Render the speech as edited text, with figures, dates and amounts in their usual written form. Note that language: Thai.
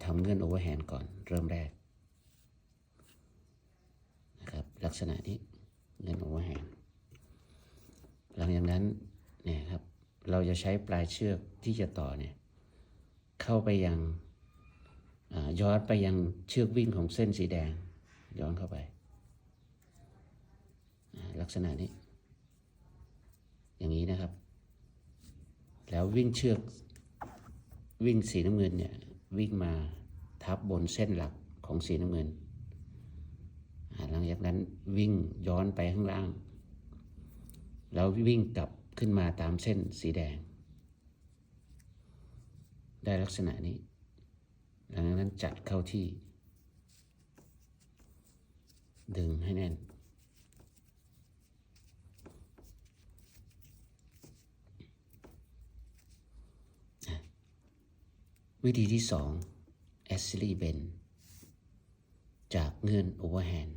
ทำเงื่อนโอเวอร์แฮนด์ก่อนเริ่มแรกนะครับลักษณะนี้เงื่อนโอเวอร์แฮนด์หลังจากนั้นเนี่ยครับเราจะใช้ปลายเชือกที่จะต่อเนี่ยเข้าไปยังย้อนไปยังเชือกวิ่งของเส้นสีแดงย้อนเข้าไปลักษณะนี้อย่างนี้นะครับแล้ววิ่งเชือกวิ่งสีน้ำเงินเนี่ยวิ่งมาทับบนเส้นหลักของสีน้ำเงินหลังจากนั้นวิ่งย้อนไปข้างล่างแล้ววิ่งกลับขึ้นมาตามเส้นสีแดงได้ลักษณะนี้หลังจากนั้นจัดเข้าที่ดึงให้แน่นวิธีที่2 Ashley Bend จากเงื่อนโอเวอร์แฮนด์